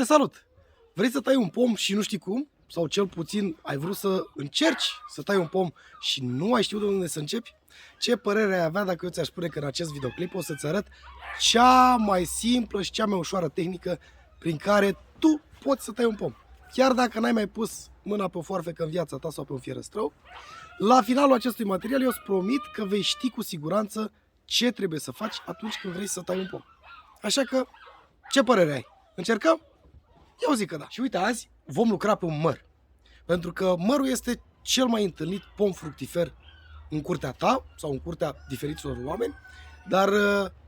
salut! Vrei să tai un pom și nu știi cum? Sau cel puțin ai vrut să încerci să tai un pom și nu ai știut de unde să începi? Ce părere ai avea dacă eu ți-aș spune că în acest videoclip o să-ți arăt cea mai simplă și cea mai ușoară tehnică prin care tu poți să tai un pom? Chiar dacă n-ai mai pus mâna pe o foarfecă în viața ta sau pe un fierăstrău, la finalul acestui material eu îți promit că vei ști cu siguranță ce trebuie să faci atunci când vrei să tai un pom. Așa că, ce părere ai? Încercăm? Eu zic că da. Și uite, azi vom lucra pe un măr. Pentru că mărul este cel mai întâlnit pom fructifer în curtea ta sau în curtea diferiților oameni, dar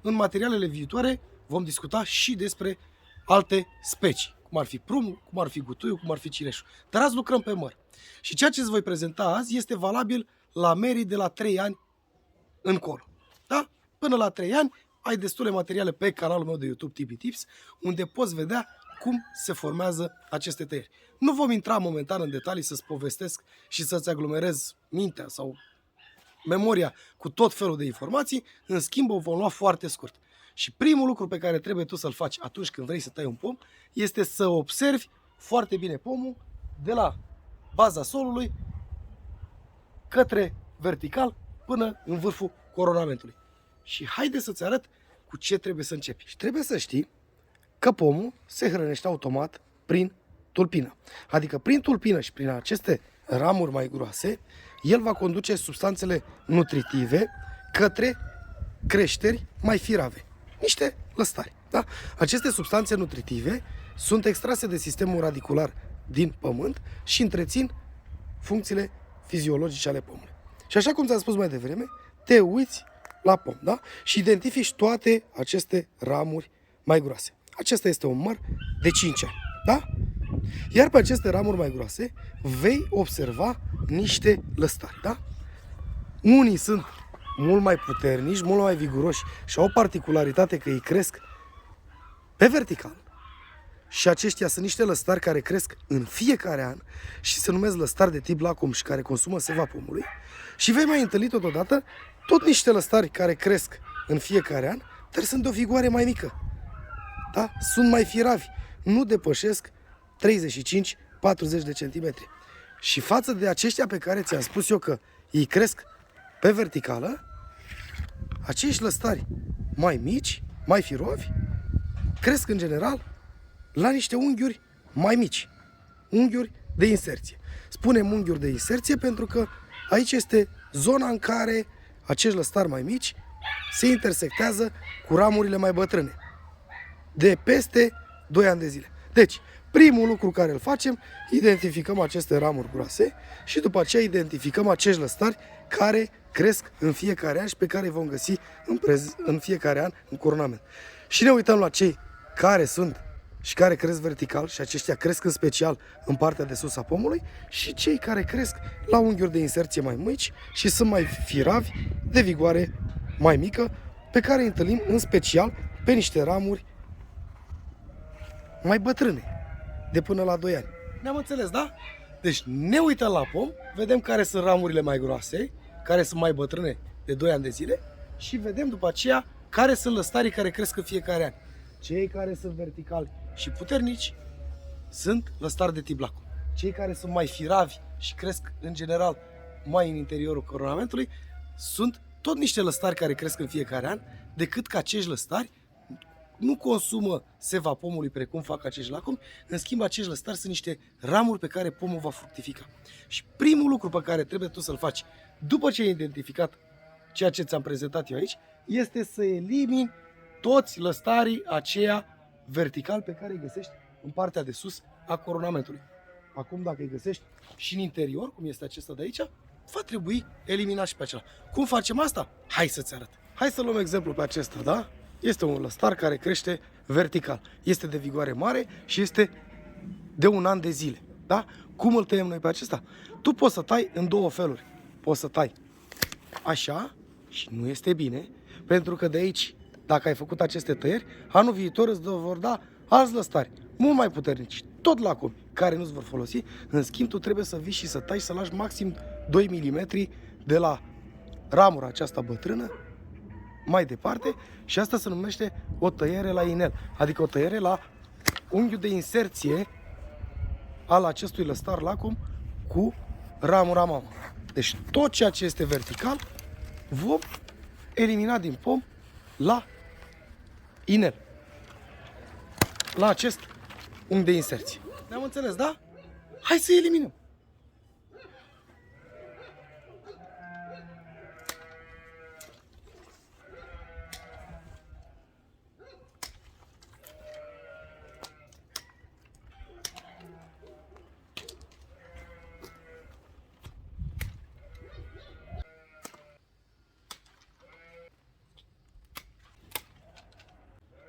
în materialele viitoare vom discuta și despre alte specii, cum ar fi prunul, cum ar fi gutuiul, cum ar fi cireșul. Dar azi lucrăm pe măr. Și ceea ce îți voi prezenta azi este valabil la merii de la 3 ani încolo. Da? Până la 3 ani ai destule materiale pe canalul meu de YouTube Tipi Tips, unde poți vedea cum se formează aceste tăieri. Nu vom intra momentan în detalii să-ți povestesc și să-ți aglomerez mintea sau memoria cu tot felul de informații, în schimb o vom lua foarte scurt. Și primul lucru pe care trebuie tu să-l faci atunci când vrei să tai un pom este să observi foarte bine pomul de la baza solului către vertical până în vârful coronamentului. Și haide să-ți arăt cu ce trebuie să începi. Și trebuie să știi că pomul se hrănește automat prin tulpină. Adică prin tulpină și prin aceste ramuri mai groase, el va conduce substanțele nutritive către creșteri mai firave. Niște lăstari. Da? Aceste substanțe nutritive sunt extrase de sistemul radicular din pământ și întrețin funcțiile fiziologice ale pomului. Și așa cum ți-am spus mai devreme, te uiți la pom, da? Și identifici toate aceste ramuri mai groase. Acesta este un măr de 5 ani, da? Iar pe aceste ramuri mai groase vei observa niște lăstari, da? Unii sunt mult mai puternici, mult mai viguroși și au o particularitate că ei cresc pe vertical. Și aceștia sunt niște lăstari care cresc în fiecare an și se numesc lăstari de tip lacum și care consumă seva pomului. Și vei mai întâlni totodată tot niște lăstari care cresc în fiecare an, dar sunt de o vigoare mai mică. Da? Sunt mai firavi, nu depășesc 35-40 de centimetri. Și față de aceștia pe care ți-am spus eu că ei cresc pe verticală, acești lăstari mai mici, mai firovi, cresc în general la niște unghiuri mai mici, unghiuri de inserție. Spunem unghiuri de inserție pentru că aici este zona în care acești lăstari mai mici se intersectează cu ramurile mai bătrâne de peste 2 ani de zile. Deci, primul lucru care îl facem, identificăm aceste ramuri groase și după aceea identificăm acești lăstari care cresc în fiecare an și pe care îi vom găsi în fiecare an în coronament. Și ne uităm la cei care sunt și care cresc vertical și aceștia cresc în special în partea de sus a pomului și cei care cresc la unghiuri de inserție mai mici și sunt mai firavi, de vigoare mai mică, pe care îi întâlnim în special pe niște ramuri mai bătrâne, de până la 2 ani. Ne-am înțeles, da? Deci ne uităm la pom, vedem care sunt ramurile mai groase, care sunt mai bătrâne de 2 ani de zile și vedem după aceea care sunt lăstarii care cresc în fiecare an. Cei care sunt verticali și puternici sunt lăstari de tip lacum. Cei care sunt mai firavi și cresc în general mai în interiorul coronamentului sunt tot niște lăstari care cresc în fiecare an, decât că acești lăstari nu consumă seva pomului precum fac acești lacumi, în schimb acești lăstari sunt niște ramuri pe care pomul va fructifica. Și primul lucru pe care trebuie tu să-l faci după ce ai identificat ceea ce ți-am prezentat eu aici, este să elimini toți lăstarii aceia vertical pe care îi găsești în partea de sus a coronamentului. Acum dacă îi găsești și în interior, cum este acesta de aici, va trebui eliminat și pe acela. Cum facem asta? Hai să-ți arăt. Hai să luăm exemplu pe acesta, da? Este un lăstar care crește vertical. Este de vigoare mare și este de 1 an de zile. Da? Cum îl tăiem noi pe acesta? Tu poți să tai în 2 feluri. Poți să tai așa și nu este bine, pentru că de aici, dacă ai făcut aceste tăieri, anul viitor îți vor da alți lăstari, mult mai puternici, tot lacumi, care nu-ți vor folosi. În schimb, tu trebuie să vii și să tai, să lași maxim 2 mm de la ramura aceasta bătrână mai departe și asta se numește o tăiere la inel, adică o tăiere la unghiul de inserție al acestui lăstar lacom cu ramura mamă. Deci tot ceea ce este vertical vom elimina din pom la inel, la acest unghi de inserție. Ne-am înțeles, da? Hai să eliminăm.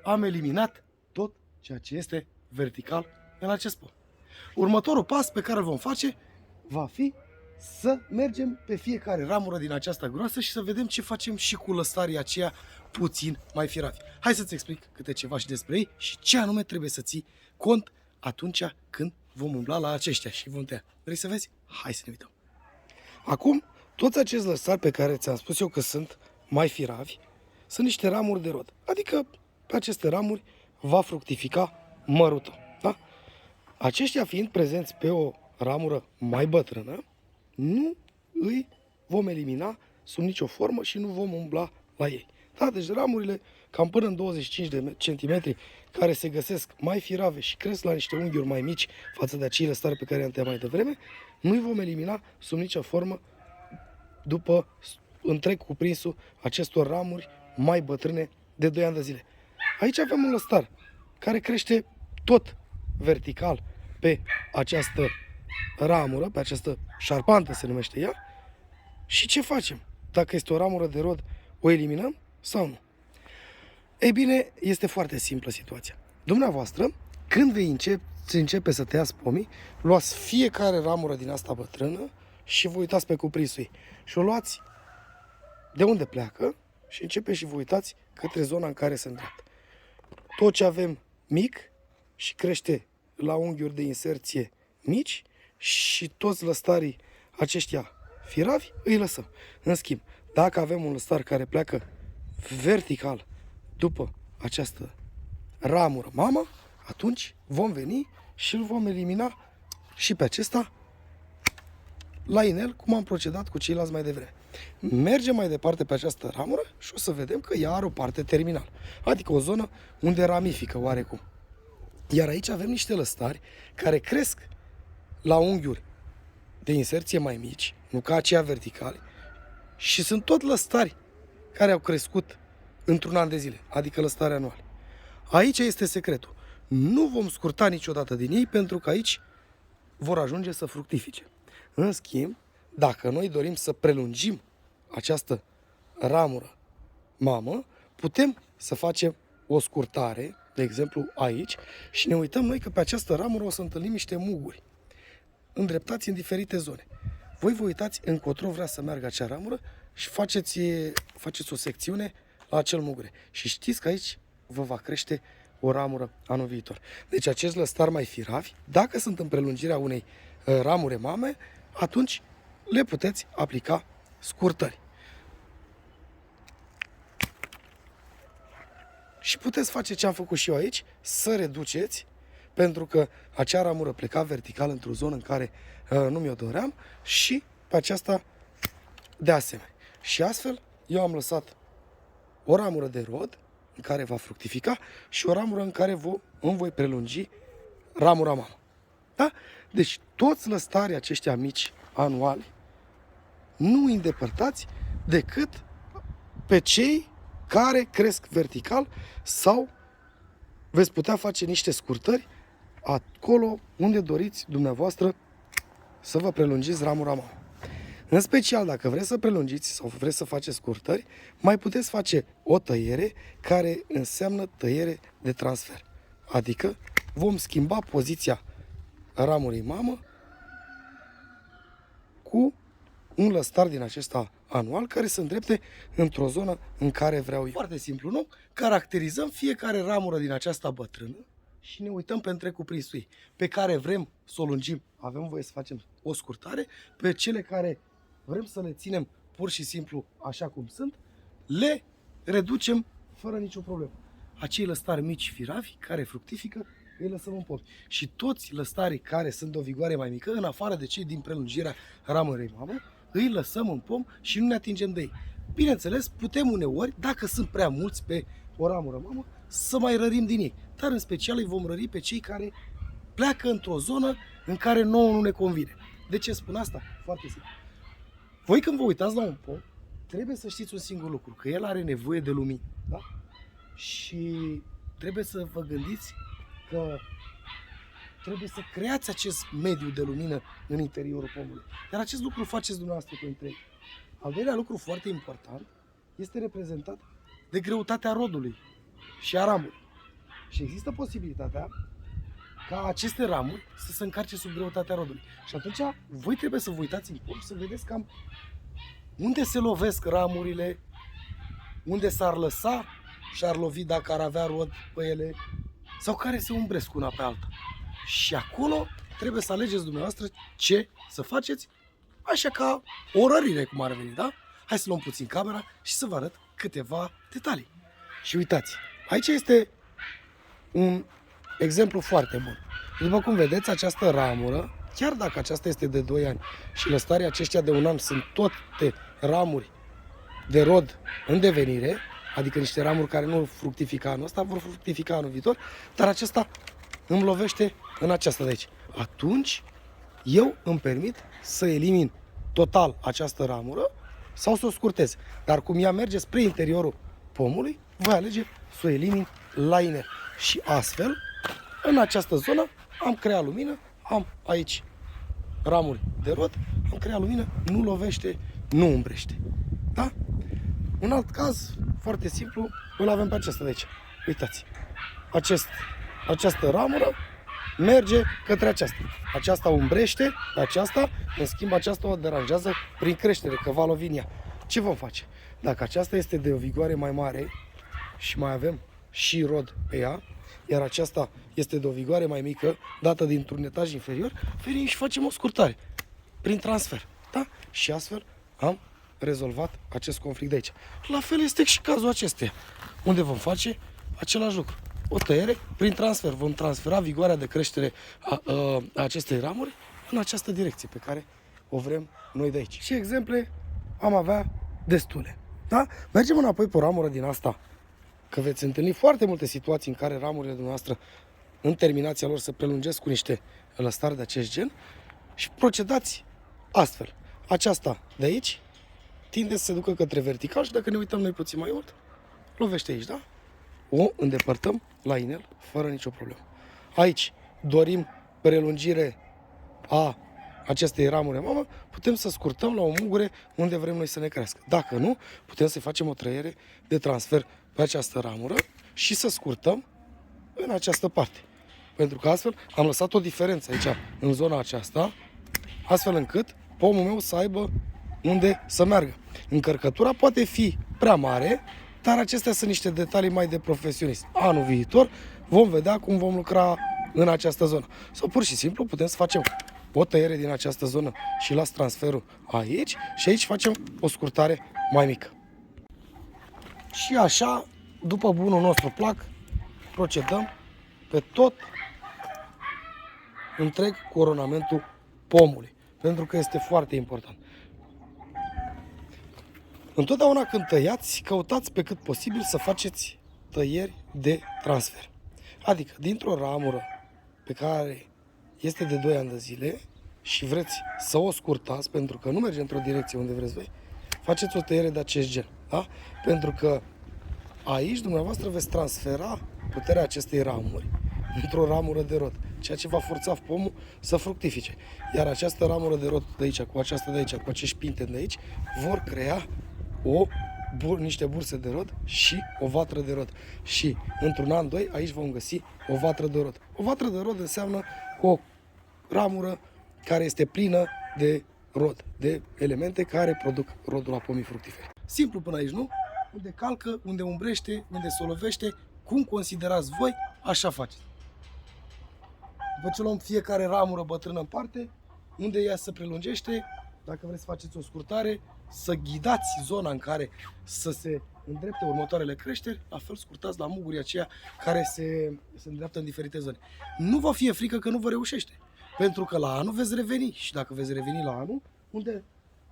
Am eliminat tot ceea ce este vertical în acest pom. Următorul pas pe care îl vom face va fi să mergem pe fiecare ramură din această groasă și să vedem ce facem și cu lăstarii aceia puțin mai firavi. Hai să-ți explic câte ceva și despre ei și ce anume trebuie să ții cont atunci când vom umbla la aceștia și vom tăia. Vrei să vezi? Hai să ne uităm. Acum, toți acești lăstari pe care ți-am spus eu că sunt mai firavi, sunt niște ramuri de rod. Adică pe aceste ramuri va fructifica mărul tău. Da? Aceștia fiind prezenți pe o ramură mai bătrână, nu îi vom elimina sub nicio formă și nu vom umbla la ei. Da? Deci ramurile cam până în 25 de centimetri care se găsesc mai firave și cresc la niște unghiuri mai mici față de acele stare pe care am tăiat mai devreme, nu îi vom elimina sub nicio formă după întreg cuprinsul acestor ramuri mai bătrâne de 2 ani de zile. Aici avem un lăstar care crește tot vertical pe această ramură, pe această șarpantă se numește ea. Și ce facem? Dacă este o ramură de rod, o eliminăm sau nu? Ei bine, este foarte simplă situația. Dumneavoastră, când începe să tăiați pomii, luați fiecare ramură din asta bătrână și vă uitați pe cuprinsul ei. Și o luați de unde pleacă și începeți și vă uitați către zona în care se îndreaptă. Tot ce avem mic și crește la unghiuri de inserție mici și toți lăstarii aceștia firavi îi lăsăm. În schimb, dacă avem un lăstar care pleacă vertical după această ramură mamă, atunci vom veni și îl vom elimina și pe acesta la inel, cum am procedat cu ceilalți mai devreme. Mergem mai departe pe această ramură și o să vedem că ea are o parte terminală, adică o zonă unde ramifică oarecum. Iar aici avem niște lăstari care cresc la unghiuri de inserție mai mici, nu ca aceia verticali, și sunt tot lăstari care au crescut într-un an de zile, adică lăstari anuale. Aici este secretul. Nu vom scurta niciodată din ei pentru că aici vor ajunge să fructifice. În schimb, dacă noi dorim să prelungim această ramură mamă, putem să facem o scurtare, de exemplu aici, și ne uităm noi că pe această ramură o să întâlnim niște muguri îndreptați în diferite zone. Voi vă uitați încotro vrea să meargă acea ramură și faceți o secțiune la acel mugure. Și știți că aici vă va crește o ramură anul viitor. Deci acest lăstar mai firavi, dacă sunt în prelungirea unei ramure mame, atunci le puteți aplica scurtări. Și puteți face ce am făcut și eu aici, să reduceți, pentru că acea ramură pleca vertical într-o zonă în care nu mi-o doream și pe aceasta de asemenea. Și astfel eu am lăsat o ramură de rod în care va fructifica și o ramură în care îmi voi prelungi ramura mamă. Da? Deci toți lăstarii aceștia mici anuali nu îi îndepărtați decât pe cei care cresc vertical sau veți putea face niște scurtări acolo unde doriți dumneavoastră să vă prelungiți ramura mamă. În special dacă vreți să prelungiți sau vreți să faceți scurtări, mai puteți face o tăiere care înseamnă tăiere de transfer. Adică vom schimba poziția ramurii mamă cu un lăstar din acesta anual care se îndrepte într-o zonă în care vreau eu. Foarte simplu, nu? Caracterizăm fiecare ramură din aceasta bătrână și ne uităm pe întreg cuprinsul ei. Pe care vrem să o lungim, avem voie să facem o scurtare. Pe cele care vrem să le ținem pur și simplu așa cum sunt, le reducem fără nicio problemă. Acei lăstari mici firavi care fructifică îi lăsăm în pom. Și toți lăstarii care sunt de o vigoare mai mică, în afară de cei din prelungirea ramurii mamă, îi lăsăm în pom și nu ne atingem de ei. Bineînțeles, putem uneori, dacă sunt prea mulți pe o ramură mamă, să mai rărim din ei. Dar în special îi vom rări pe cei care pleacă într-o zonă în care nouă nu ne convine. De ce spun asta? Foarte simplu. Voi când vă uitați la un pom, trebuie să știți un singur lucru, că el are nevoie de lumină. Da? Și trebuie să vă gândiți că trebuie să creați acest mediu de lumină în interiorul pomului. Iar acest lucru faceți dumneavoastră cu întreg. Al doilea lucru foarte important este reprezentat de greutatea rodului și a ramurii. Și există posibilitatea ca aceste ramuri să se încarce sub greutatea rodului. Și atunci voi trebuie să vă uitați în pom să vedeți cam unde se lovesc ramurile, unde s-ar lăsa și ar lovi dacă ar avea rod pe ele, sau care se umbresc una pe alta. Și acolo trebuie să alegeți dumneavoastră ce să faceți, așa ca o rărire, cum ar veni, da? Hai să luăm puțin camera și să vă arăt câteva detalii. Și uitați, aici este un exemplu foarte bun. După cum vedeți, această ramură, chiar dacă aceasta este de 2 ani și lăstarii aceștia de 1 an sunt toate ramuri de rod în devenire, adică niște ramuri care nu fructifică anul ăsta, vor fructifica anul viitor, dar acesta îmi lovește în aceasta de aici. Atunci, eu îmi permit să elimin total această ramură sau să o scurtez. Dar cum ea merge spre interiorul pomului, voi alege să o elimin la inel. Și astfel, în această zonă, am creat lumină, am aici ramuri de rod, am creat lumină, nu lovește, nu umbrește. Da? Un alt caz, foarte simplu, îl avem pe acesta de aici. Uitați, această ramură merge către aceasta. Aceasta umbrește pe aceasta, în schimb aceasta o deranjează prin creștere, că va lovi în ea. Ce vom face? Dacă aceasta este de o vigoare mai mare și mai avem și rod pe ea, iar aceasta este de o vigoare mai mică, dată dintr-un etaj inferior, venim și facem o scurtare prin transfer. Da? Și astfel am rezolvat acest conflict de aici. La fel este și cazul acestuia, unde vom face același lucru. O tăiere prin transfer. Vom transfera vigoarea de creștere a acestei ramuri în această direcție pe care o vrem noi de aici. Și exemple am avea destule. Da? Mergem înapoi pe o ramură din asta, că veți întâlni foarte multe situații în care ramurile dumneavoastră în terminația lor se prelungesc cu niște lăstari de acest gen și procedați astfel. Aceasta de aici tinde să se ducă către vertical și dacă ne uităm noi puțin mai mult, lovește aici, da? O îndepărtăm la inel fără nicio problemă. Aici dorim prelungire a acestei ramuri mamă, putem să scurtăm la o mugure unde vrem noi să ne crească. Dacă nu, putem să facem o trăiere de transfer pe această ramură și să scurtăm în această parte. Pentru că astfel am lăsat o diferență aici, în zona aceasta, astfel încât pomul meu să aibă unde să meargă. Încărcătura poate fi prea mare, dar acestea sunt niște detalii mai de profesionist. Anul viitor vom vedea cum vom lucra în această zonă. Sau pur și simplu putem să facem o tăiere din această zonă și las transferul aici și aici facem o scurtare mai mică. Și așa, după bunul nostru plac, procedăm pe tot întreg coronamentul pomului, pentru că este foarte important. Întotdeauna când tăiați, căutați pe cât posibil să faceți tăieri de transfer. Adică, dintr-o ramură pe care este de 2 ani de zile și vreți să o scurtați, pentru că nu merge într-o direcție unde vreți voi, faceți o tăiere de acest gen. Da? Pentru că aici dumneavoastră veți transfera puterea acestei ramuri într-o ramură de rod, ceea ce va forța pomul să fructifice. Iar această ramură de rod de aici, cu aceasta de aici, cu acești pinteni de aici, vor crea niște burse de rod și o vatră de rod. Și într-un an, 2, aici vom găsi o vatră de rod. O vatră de rod înseamnă o ramură care este plină de rod, de elemente care produc rodul la pomii fructiferi. Simplu până aici, nu? Unde calcă, unde umbrește, unde se lovește, cum considerați voi, așa faceți. După ce luăm fiecare ramură bătrână în parte, unde ea se prelungește, dacă vreți să faceți o scurtare, să ghidați zona în care să se îndrepte următoarele creșteri, la fel scurtați la mugurii aceia care se îndreaptă în diferite zone. Nu vă fie frică că nu vă reușește, pentru că la anul veți reveni și dacă veți reveni la anul unde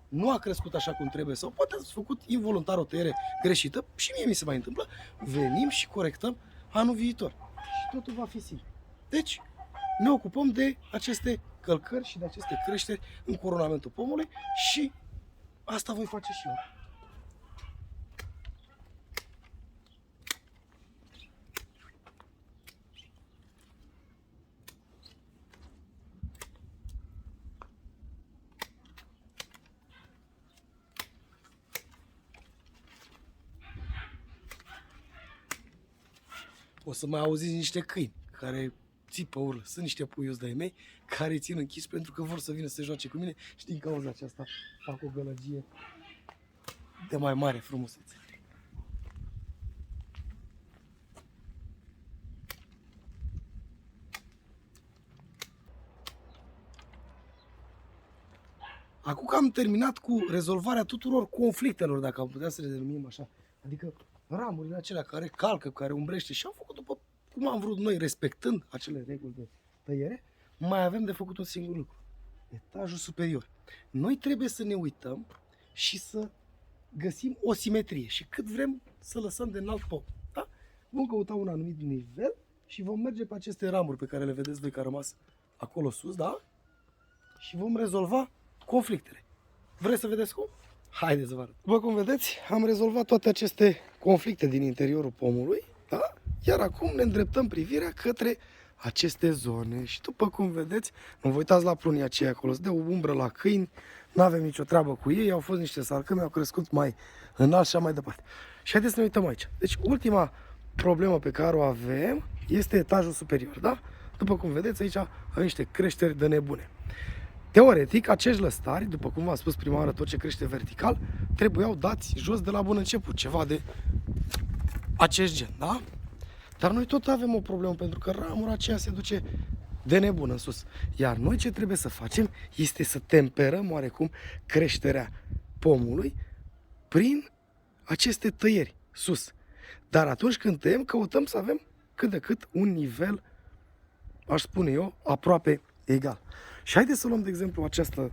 nu a crescut așa cum trebuie sau poate ați făcut involuntar o tăiere greșită, și mie mi se mai întâmplă, venim și corectăm anul viitor și totul va fi simplu. Deci, ne ocupăm de aceste călcări și de aceste creșteri în coronamentul pomului și asta voi face și eu. O să mai auziți niște câini care țipă, urlă. Sunt niște puiuți de-ai mei care îi țin închis pentru că vor să vină să se joace cu mine și din cauza aceasta fac o gălăgie de mai mare frumusețe. Acum că am terminat cu rezolvarea tuturor conflictelor, dacă am putea să le denumim așa, adică ramurile acelea care calcă, care umbrește și am făcut după cum am vrut noi, respectând acele reguli de tăiere, mai avem de făcut un singur lucru. Etajul superior. Noi trebuie să ne uităm și să găsim o simetrie și cât vrem să lăsăm de înalt pom. Da? Vom căuta un anumit nivel și vom merge pe aceste ramuri pe care le vedeți voi că a rămas acolo sus, da? Și vom rezolva conflictele. Vreți să vedeți cum? Haideți să vă arăt. După cum vedeți, am rezolvat toate aceste conflicte din interiorul pomului, da? Iar acum ne îndreptăm privirea către aceste zone și după cum vedeți, nu vă uitați la prunii aceia acolo, se dă o umbră la câini, nu avem nicio treabă cu ei, au fost niște salcămi, au crescut mai înalt și așa mai departe. Și haideți să ne uităm aici. Deci ultima problemă pe care o avem este etajul superior, da? După cum vedeți, aici avem niște creșteri de nebune. Teoretic, acești lăstari, după cum v-am spus prima oară, tot ce crește vertical, trebuiau dați jos de la bun început, ceva de acest gen, da? Dar noi tot avem o problemă, pentru că ramura aceea se duce de nebun în sus. Iar noi ce trebuie să facem este să temperăm oarecum creșterea pomului prin aceste tăieri sus. Dar atunci când tăiem, căutăm să avem cât de cât un nivel, aș spune eu, aproape egal. Și haideți să luăm, de exemplu, această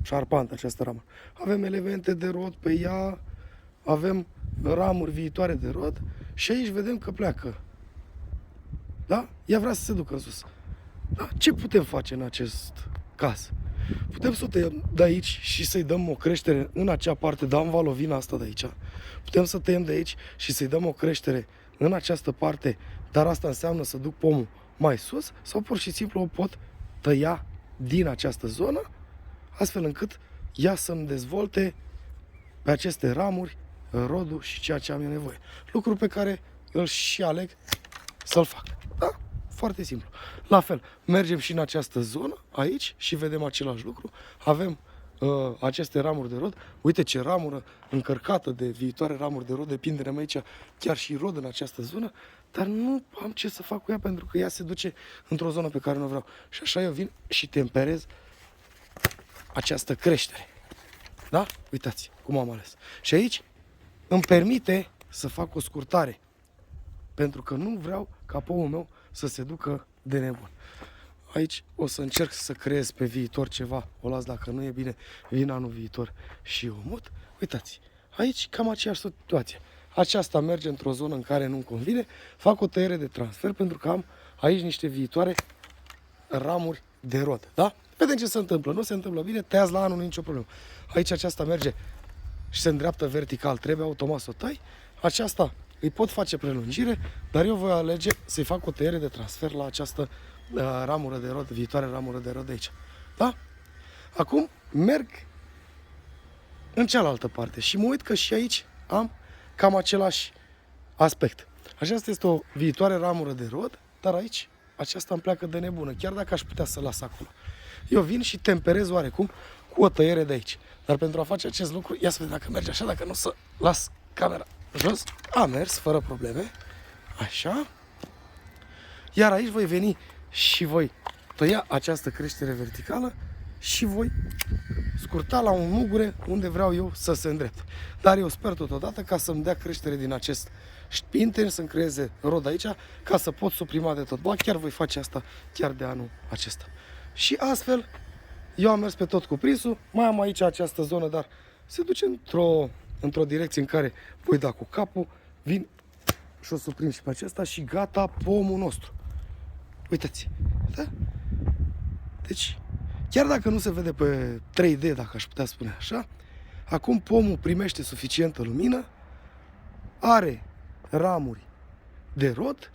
șarpantă, această ramă. Avem elemente de rod pe ea, avem ramuri viitoare de rod și aici vedem că pleacă. Da? Ea vrea să se ducă în sus. Da? Ce putem face în acest caz? Putem să o tăiem de aici și să-i dăm o creștere în acea parte, da, în valovina asta de aici. Putem să tăiem de aici și să-i dăm o creștere în această parte, dar asta înseamnă să duc pomul mai sus, sau pur și simplu o pot tăia din această zonă, astfel încât ea să-mi dezvolte pe aceste ramuri rodul și ceea ce am eu nevoie. Lucru pe care îl și aleg să-l fac. Da? Foarte simplu. La fel, mergem și în această zonă, aici, și vedem același lucru. Avem aceste ramuri de rod. Uite ce ramură încărcată de viitoare ramuri de rod, depindem aici chiar și rod în această zonă, dar nu am ce să fac cu ea pentru că ea se duce într-o zonă pe care nu vreau. Și așa eu vin și temperez această creștere. Da? Uitați cum am ales. Și aici îmi permite să fac o scurtare, pentru că nu vreau ca pomul meu să se ducă de nebun. Aici o să încerc să creez pe viitor ceva, o las dacă nu e bine, vin anul viitor și o mut. Uitați, aici cam aceeași situație. Aceasta merge într-o zonă în care nu-mi convine, fac o tăiere de transfer pentru că am aici niște viitoare ramuri de rod, da? Vedem ce se întâmplă, nu se întâmplă bine, tăiați la anul, nicio problemă. Aici aceasta merge și se îndreaptă vertical, trebuie automat să o tai. Aceasta îi pot face prelungire, dar eu voi alege să-i fac o tăiere de transfer la această ramură de rod, viitoare ramură de rod de aici. Da? Acum merg în cealaltă parte și mă uit că și aici am cam același aspect. Aceasta este o viitoare ramură de rod, dar aici aceasta îmi pleacă de nebună, chiar dacă aș putea să las acolo. Eu vin și temperez oarecum cu o tăiere de aici. Dar pentru a face acest lucru, ia să vedem dacă merge așa, dacă nu să las camera jos. A mers fără probleme. Așa. Iar aici voi veni și voi tăia această creștere verticală și voi scurta la un mugure unde vreau eu să se îndrepte. Dar eu sper totodată ca să-mi dea creștere din acest spinten, să-mi creeze rod aici, ca să pot suprima de tot. Ba, chiar voi face asta chiar de anul acesta. Și astfel, eu am mers pe tot cuprinsul, mai am aici această zonă, dar se duce într-o direcție în care voi da cu capul, vin și o suprim și pe acesta și gata pomul nostru. Uitați, da? Deci, chiar dacă nu se vede pe 3D, dacă aș putea spune așa, acum pomul primește suficientă lumină, are ramuri de rod,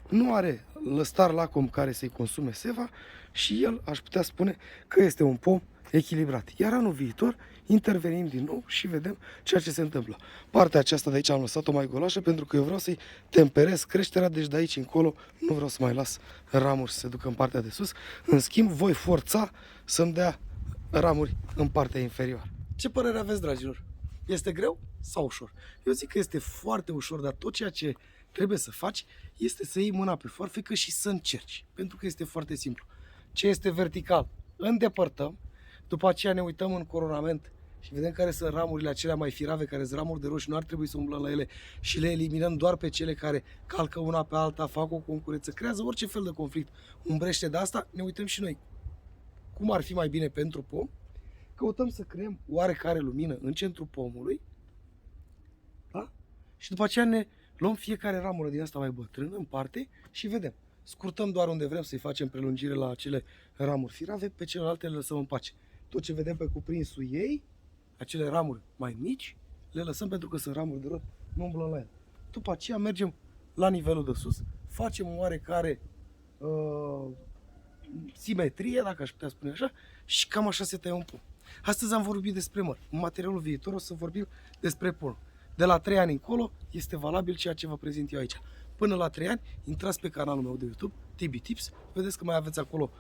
nu are lăstar lacom care să-i consume seva și el, aș putea spune că este un pom echilibrat. Iar anul viitor intervenim din nou și vedem ceea ce se întâmplă. Partea aceasta de aici am lăsat-o mai golașă pentru că eu vreau să-i temperez creșterea, deci de aici încolo nu vreau să mai las ramuri să se ducă în partea de sus. În schimb, voi forța să-mi dea ramuri în partea inferioară. Ce părere aveți, dragilor? Este greu sau ușor? Eu zic că este foarte ușor, dar tot ceea ce trebuie să faci este să iei mâna pe foarfecă și să încerci. Pentru că este foarte simplu. Ce este vertical, îndepărtăm, după aceea ne uităm în coronament și vedem care sunt ramurile acelea mai firave, care sunt ramuri de roșu, nu ar trebui să umblăm la ele și le eliminăm doar pe cele care calcă una pe alta, fac o concurență, creează orice fel de conflict, umbrește de asta, ne uităm și noi cum ar fi mai bine pentru pom, căutăm să creăm oarecare lumină în centrul pomului, da? Și după aceea ne luăm fiecare ramură din asta mai bătrână în parte și vedem. Scurtăm doar unde vrem să-i facem prelungire la acele ramuri firave, pe celelalte le lăsăm în pace. Tot ce vedem pe cuprinsul ei, acele ramuri mai mici, le lăsăm pentru că sunt ramuri de rod, nu umblăm la ele. După aceea mergem la nivelul de sus, facem o oarecare simetrie, dacă aș putea spune așa, și cam așa se taie un pom. Astăzi am vorbit despre măr. În materialul viitor o să vorbim despre pom. De la 3 ani încolo este valabil ceea ce vă prezint eu aici. Până la 3 ani, intrați pe canalul meu de YouTube, Tibi Tips, vedeți că mai aveți acolo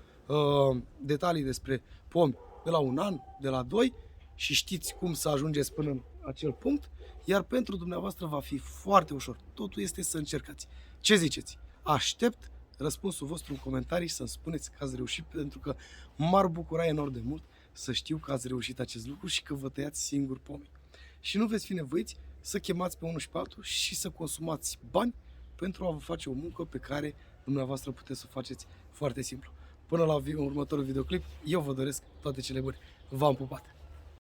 detalii despre pomi de la 1 an, de la 2 și știți cum să ajungeți până în acel punct, iar pentru dumneavoastră va fi foarte ușor. Totul este să încercați. Ce ziceți? Aștept răspunsul vostru în comentarii, să-mi spuneți că ați reușit, pentru că m-ar bucura enorm de mult să știu că ați reușit acest lucru și că vă tăiați singur pomii. Și nu veți fi nevoiți să chemați pe unul și pe altul și să consumați bani pentru a vă face o muncă pe care dumneavoastră puteți să o faceți foarte simplu. Până la următorul videoclip, eu vă doresc toate cele bune. V-am pupat!